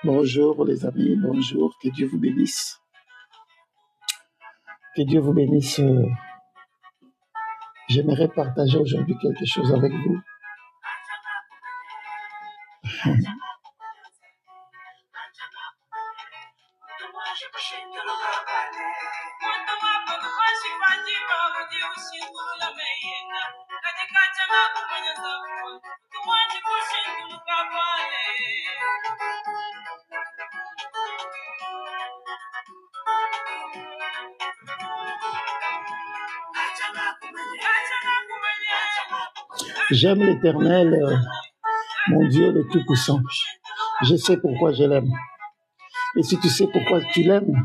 Bonjour les amis, bonjour, que Dieu vous bénisse. Que Dieu vous bénisse. J'aimerais partager aujourd'hui quelque chose avec vous. J'aime l'Éternel, mon Dieu le Tout-Puissant. Je sais pourquoi je l'aime. Et si tu sais pourquoi tu l'aimes,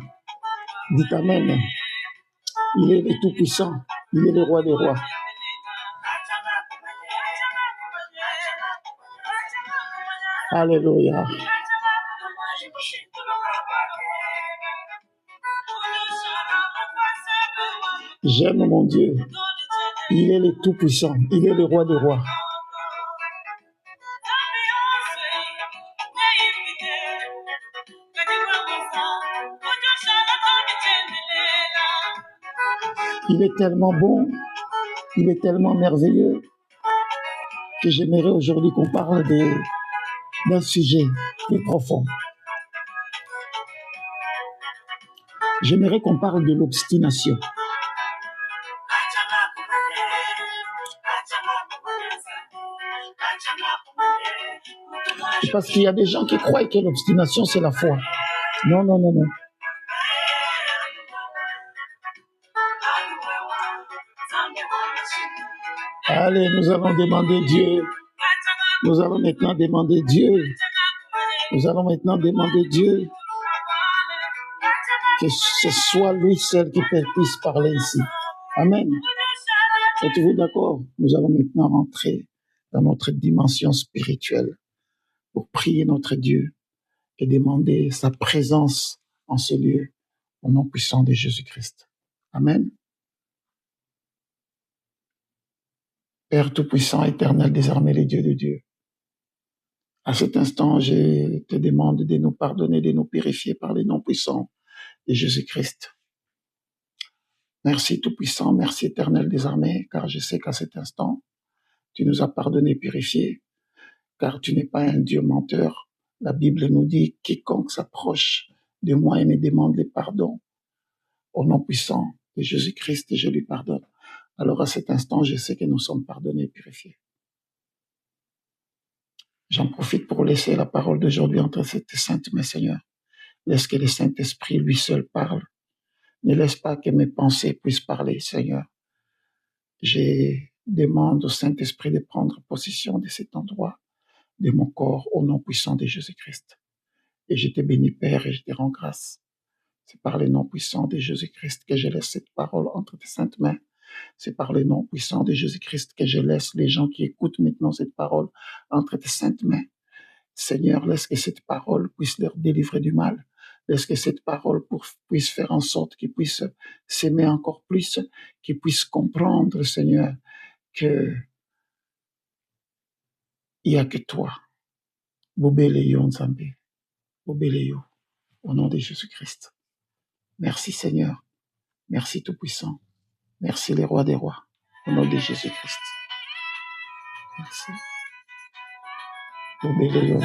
dis Amen. Il est le Tout-Puissant. Il est le Roi des Rois. Alléluia. J'aime mon Dieu. Il est le Tout-Puissant. Il est le Roi des Rois. Il est tellement bon, il est tellement merveilleux que j'aimerais aujourd'hui qu'on parle d'un sujet plus profond. J'aimerais qu'on parle de l'obstination. Parce qu'il y a des gens qui croient que l'obstination, c'est la foi. Non, non, non, non. Allez, nous allons demander Dieu. Nous allons maintenant demander Dieu. Nous allons maintenant demander Dieu que ce soit lui seul qui puisse parler ici. Amen. Êtes-vous d'accord? Nous allons maintenant rentrer dans notre dimension spirituelle pour prier notre Dieu et demander sa présence en ce lieu au nom puissant de Jésus-Christ. Amen. Père Tout-Puissant, éternel, des armées, les dieux de Dieu. À cet instant, je te demande de nous pardonner, de nous purifier par les noms puissants de Jésus-Christ. Merci Tout-Puissant, merci éternel des armées, car je sais qu'à cet instant, tu nous as pardonné, purifié, car tu n'es pas un Dieu menteur. La Bible nous dit, quiconque s'approche de moi et me demande le pardon, au nom puissant de Jésus-Christ, je lui pardonne. Alors à cet instant, je sais que nous sommes pardonnés et purifiés. J'en profite pour laisser la parole d'aujourd'hui entre cette sainte main, Seigneur. Laisse que le Saint-Esprit lui seul parle. Ne laisse pas que mes pensées puissent parler, Seigneur. Je demande au Saint-Esprit de prendre possession de cet endroit, de mon corps, au nom puissant de Jésus-Christ. Et je te bénis, Père, et je te rends grâce. C'est par le nom puissant de Jésus-Christ que je laisse cette parole entre tes saintes mains. C'est par le nom puissant de Jésus-Christ que je laisse les gens qui écoutent maintenant cette parole entre tes saintes mains. Seigneur, laisse que cette parole puisse leur délivrer du mal. Laisse que cette parole puisse faire en sorte qu'ils puissent s'aimer encore plus, qu'ils puissent comprendre, Seigneur, que il n'y a que toi. Bobeleyo Nzambe. Bobeleyo. Au nom de Jésus-Christ. Merci, Seigneur. Merci, Tout-Puissant. Merci, les rois des rois. Au nom de Jésus-Christ. Merci. Bobeleyo.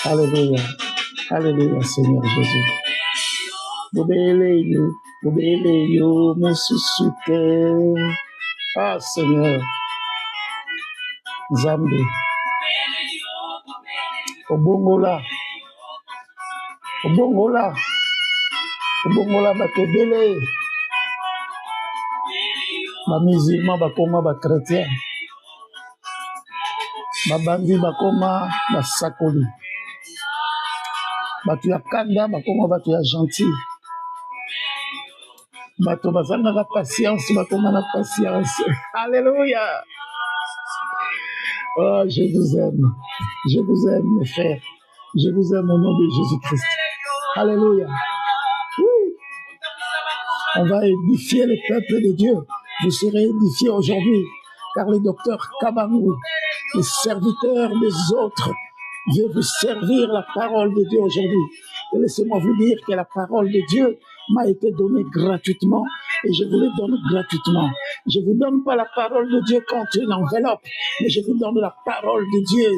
Alléluia. Alléluia, Seigneur Jésus. Bobeleyo, Bobeleyo, mon sousouté. Ah, Seigneur. Nzambe. Obongola. Obongola. Obongola batebele. Ba musulman bakoma ba chrétien. Babandi bakoma basakoli. Batu ya kanda bakoma batu ya gentil. Batu bazanga na patience bakoma na patience. Alléluia. Oh, je vous aime. Je vous aime, mes frères. Je vous aime au nom de Jésus-Christ. Alléluia. Oui. On va édifier le peuple de Dieu. Vous serez édifiés aujourd'hui, car le docteur Kabangou, le serviteur des autres, veut vous servir la parole de Dieu aujourd'hui. Et laissez-moi vous dire que la parole de Dieu m'a été donnée gratuitement et je vous la donne gratuitement. Je ne vous donne pas la parole de Dieu comme une enveloppe, mais je vous donne la parole de Dieu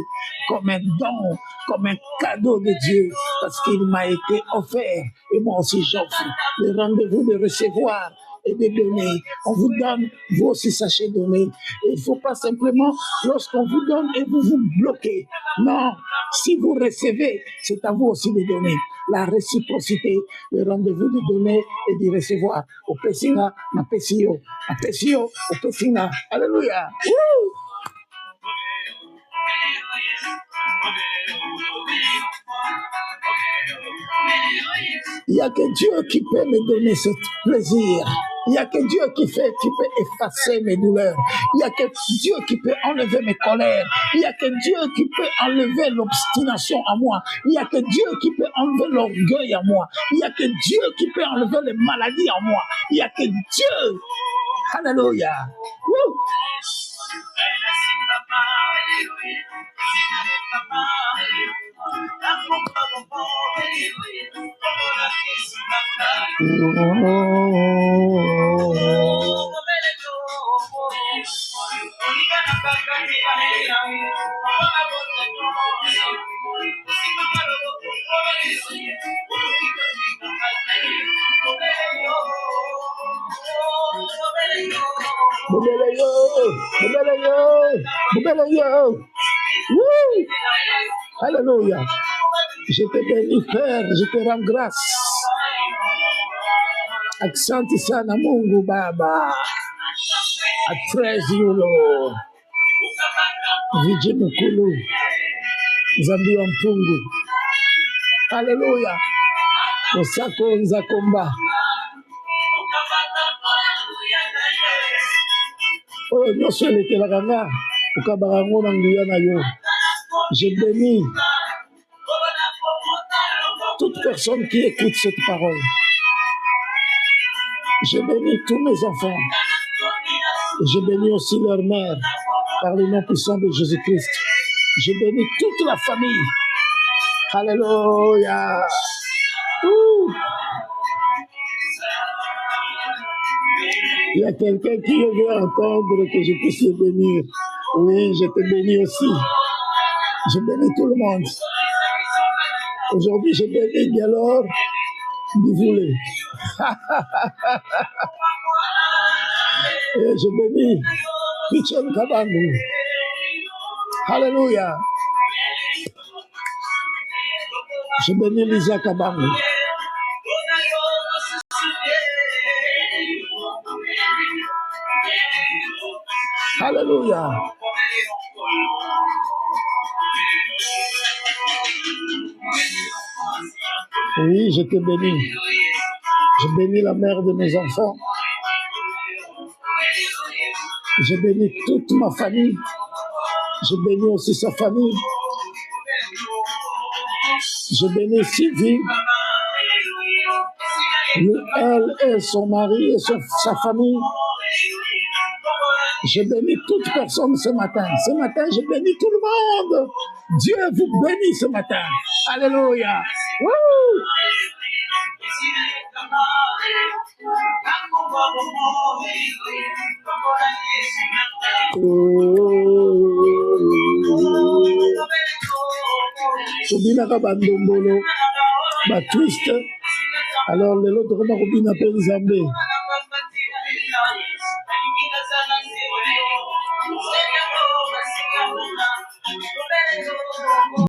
comme un don, comme un cadeau de Dieu, parce qu'il m'a été offert et moi aussi j'offre le rendez-vous de recevoir et de donner. On vous donne, vous aussi sachez donner. Et il ne faut pas simplement, lorsqu'on vous donne et vous vous bloquez. Non, si vous recevez, c'est à vous aussi de donner. La réciprocité, le rendez-vous de donner et de recevoir. Au Pessina, na Pessio, na Pessio, au Pessina. Alléluia. Woo! Il n'y a que Dieu qui peut me donner ce plaisir. Il n'y a que Dieu qui peut effacer mes douleurs. Il n'y a que Dieu qui peut enlever mes colères. Il n'y a que Dieu qui peut enlever l'obstination à moi. Il n'y a que Dieu qui peut enlever l'orgueil à moi. Il n'y a que Dieu qui peut enlever les maladies à moi. Il n'y a que Dieu. Alléluia. Woo! Alléluia. Je te bénis, Père, je te rends grâce. Asante sana Mungu Baba. I praise you, Lord. Viji mkulu. Zambi wa mpungu. Hallelujah. Osako nzakomba. Oh, nyonso elekelaka nga okabaka ngo na nguya na yo. Je bénis toute personne qui écoute cette parole. Je bénis tous mes enfants. Et je bénis aussi leur mère par le nom puissant de Jésus-Christ. Je bénis toute la famille. Alléluia. Il y a quelqu'un qui veut entendre que je puisse le bénir. Oui, je te bénis aussi. Je bénis tout le monde. Aujourd'hui, je bénis Galore Divoulé. Et je bénis Pichon Kabangou. Alléluia. Je bénis Lisa Kabangou. Alléluia. Oui, je te bénis. Je bénis la mère de mes enfants. Je bénis toute ma famille. Je bénis aussi sa famille. Je bénis Sylvie. Elle et son mari et sa famille. Je bénis toute personne ce matin. Ce matin, je bénis tout le monde. Dieu vous bénit ce matin. Alléluia. Woo! Tobinaka bandombolo, ba twist. Alors, les autres, on a Robina Penzambe.